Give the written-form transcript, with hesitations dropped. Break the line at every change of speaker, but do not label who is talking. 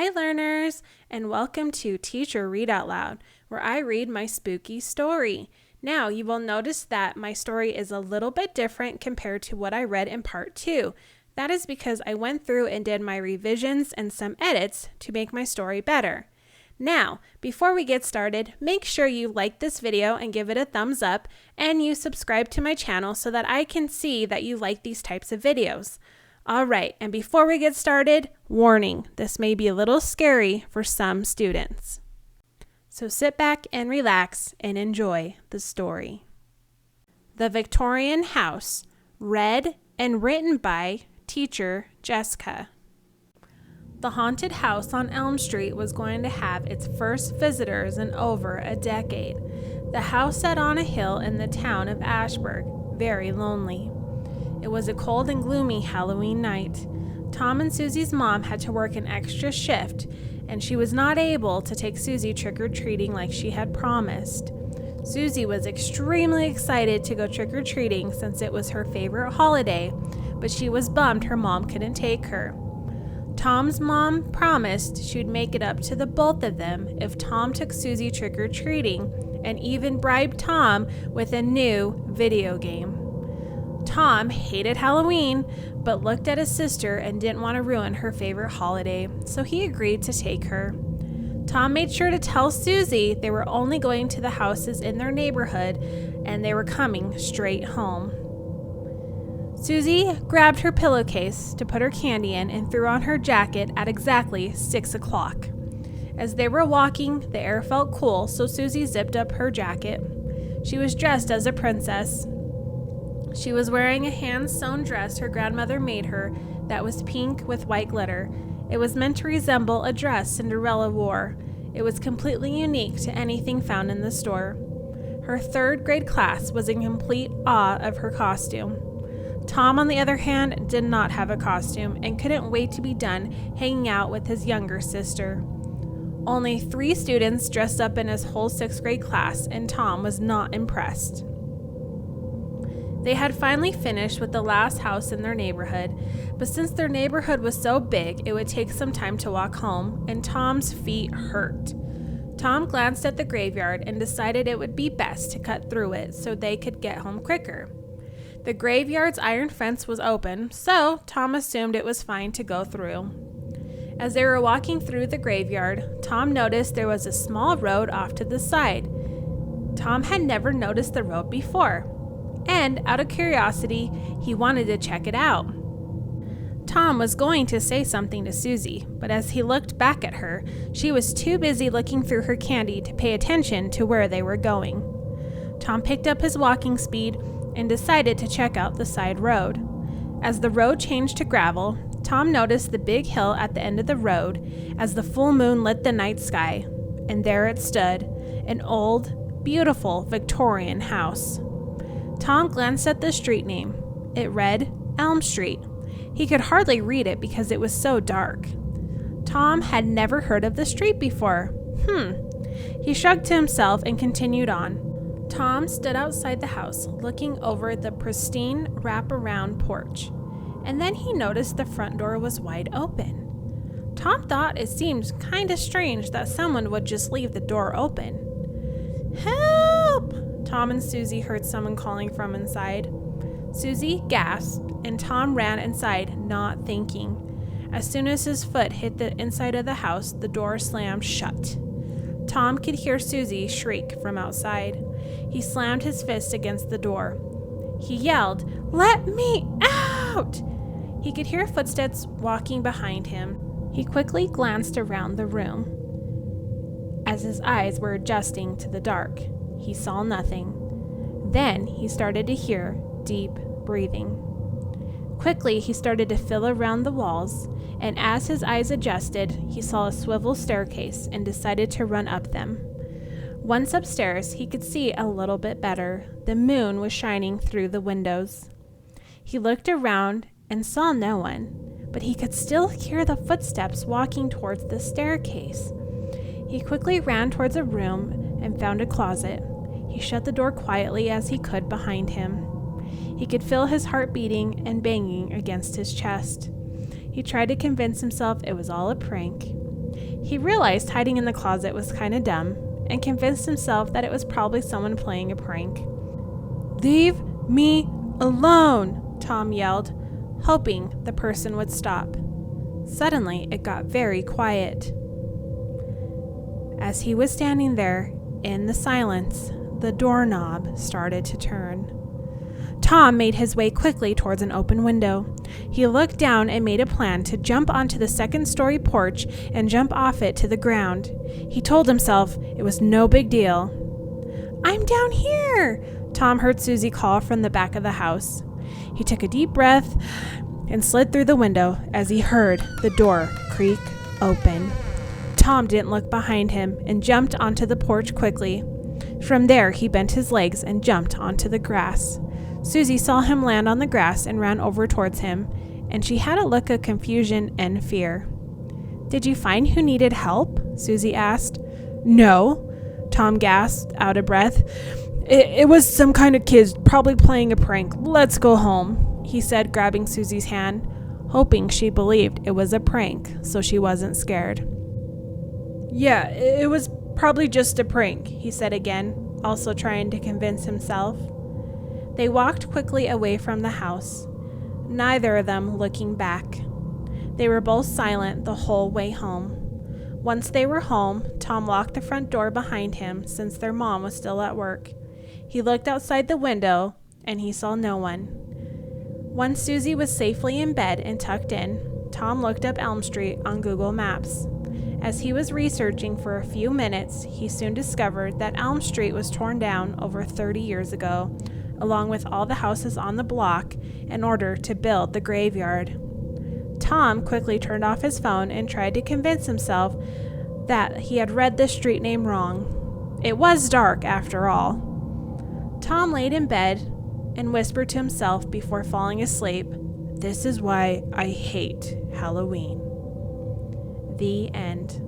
Hi learners, and welcome to Teacher Read Out Loud, where I read my spooky story. Now you will notice that my story is a little bit different compared to what I read in part 2. That is because I went through and did my revisions and some edits to make my story better. Now, before we get started, make sure you like this video and give it a thumbs up, and you subscribe to my channel so that I can see that you like these types of videos. All right, and before we get started, warning, this may be a little scary for some students. So sit back and relax and enjoy the story. The Victorian House, read and written by teacher Jessica. The haunted house on Elm Street was going to have its first visitors in over a decade. The house sat on a hill in the town of Ashburg, very lonely. It was a cold and gloomy Halloween night. Tom and Susie's mom had to work an extra shift, and she was not able to take Susie trick-or-treating like she had promised. Susie was extremely excited to go trick-or-treating since it was her favorite holiday, but she was bummed her mom couldn't take her. Tom's mom promised she'd make it up to the both of them if Tom took Susie trick-or-treating, and even bribed Tom with a new video game. Tom hated Halloween, but looked at his sister and didn't want to ruin her favorite holiday, so he agreed to take her. Tom made sure to tell Susie they were only going to the houses in their neighborhood and they were coming straight home. Susie grabbed her pillowcase to put her candy in and threw on her jacket at exactly 6 o'clock. As they were walking, the air felt cool, so Susie zipped up her jacket. She was dressed as a princess. She was wearing a hand-sewn dress her grandmother made her that was pink with white glitter. It was meant to resemble a dress Cinderella wore. It was completely unique to anything found in the store. Her third grade class was in complete awe of her costume. Tom, on the other hand, did not have a costume and couldn't wait to be done hanging out with his younger sister. Only 3 students dressed up in his whole 6th grade class, and Tom was not impressed. They had finally finished with the last house in their neighborhood, but since their neighborhood was so big, it would take some time to walk home, and Tom's feet hurt. Tom glanced at the graveyard and decided it would be best to cut through it so they could get home quicker. The graveyard's iron fence was open, so Tom assumed it was fine to go through. As they were walking through the graveyard, Tom noticed there was a small road off to the side. Tom had never noticed the road before, and out of curiosity, he wanted to check it out. Tom was going to say something to Susie, but as he looked back at her, she was too busy looking through her candy to pay attention to where they were going. Tom picked up his walking speed and decided to check out the side road. As the road changed to gravel, Tom noticed the big hill at the end of the road as the full moon lit the night sky, and there it stood, an old, beautiful Victorian house. Tom glanced at the street name. It read Elm Street. He could hardly read it because it was so dark. Tom had never heard of the street before. He shrugged to himself and continued on. Tom stood outside the house, looking over the pristine wraparound porch, and then he noticed the front door was wide open. Tom thought it seemed kind of strange that someone would just leave the door open. "Help!" Tom and Susie heard someone calling from inside. Susie gasped, and Tom ran inside, not thinking. As soon as his foot hit the inside of the house, the door slammed shut. Tom could hear Susie shriek from outside. He slammed his fist against the door. He yelled, "Let me out!" He could hear footsteps walking behind him. He quickly glanced around the room. As his eyes were adjusting to the dark, he saw nothing. Then he started to hear deep breathing. Quickly, he started to feel around the walls, and as his eyes adjusted, he saw a swivel staircase and decided to run up them. Once upstairs, he could see a little bit better. The moon was shining through the windows. He looked around and saw no one, but he could still hear the footsteps walking towards the staircase. He quickly ran towards a room and found a closet. He shut the door quietly as he could behind him. He could feel his heart beating and banging against his chest. He tried to convince himself it was all a prank. He realized hiding in the closet was kind of dumb and convinced himself that it was probably someone playing a prank. "Leave me alone," Tom yelled, hoping the person would stop. Suddenly, it got very quiet. As he was standing there, in the silence, the doorknob started to turn. Tom made his way quickly towards an open window. He looked down and made a plan to jump onto the second-story porch and jump off it to the ground. He told himself it was no big deal. "I'm down here," Tom heard Susie call from the back of the house. He took a deep breath and slid through the window as he heard the door creak open. Tom didn't look behind him and jumped onto the porch quickly. From there, he bent his legs and jumped onto the grass. Susie saw him land on the grass and ran over towards him, and she had a look of confusion and fear. "Did you find who needed help?" Susie asked. "No," Tom gasped, out of breath. It was some kind of kids, probably playing a prank. Let's go home," he said, grabbing Susie's hand, hoping she believed it was a prank so she wasn't scared. "Yeah, it was probably just a prank," he said again, also trying to convince himself. They walked quickly away from the house, neither of them looking back. They were both silent the whole way home. Once they were home, Tom locked the front door behind him since their mom was still at work. He looked outside the window, and he saw no one. Once Susie was safely in bed and tucked in, Tom looked up Elm Street on Google Maps. As he was researching for a few minutes, he soon discovered that Elm Street was torn down over 30 years ago, along with all the houses on the block, in order to build the graveyard. Tom quickly turned off his phone and tried to convince himself that he had read the street name wrong. It was dark, after all. Tom laid in bed and whispered to himself before falling asleep, "This is why I hate Halloween." The end.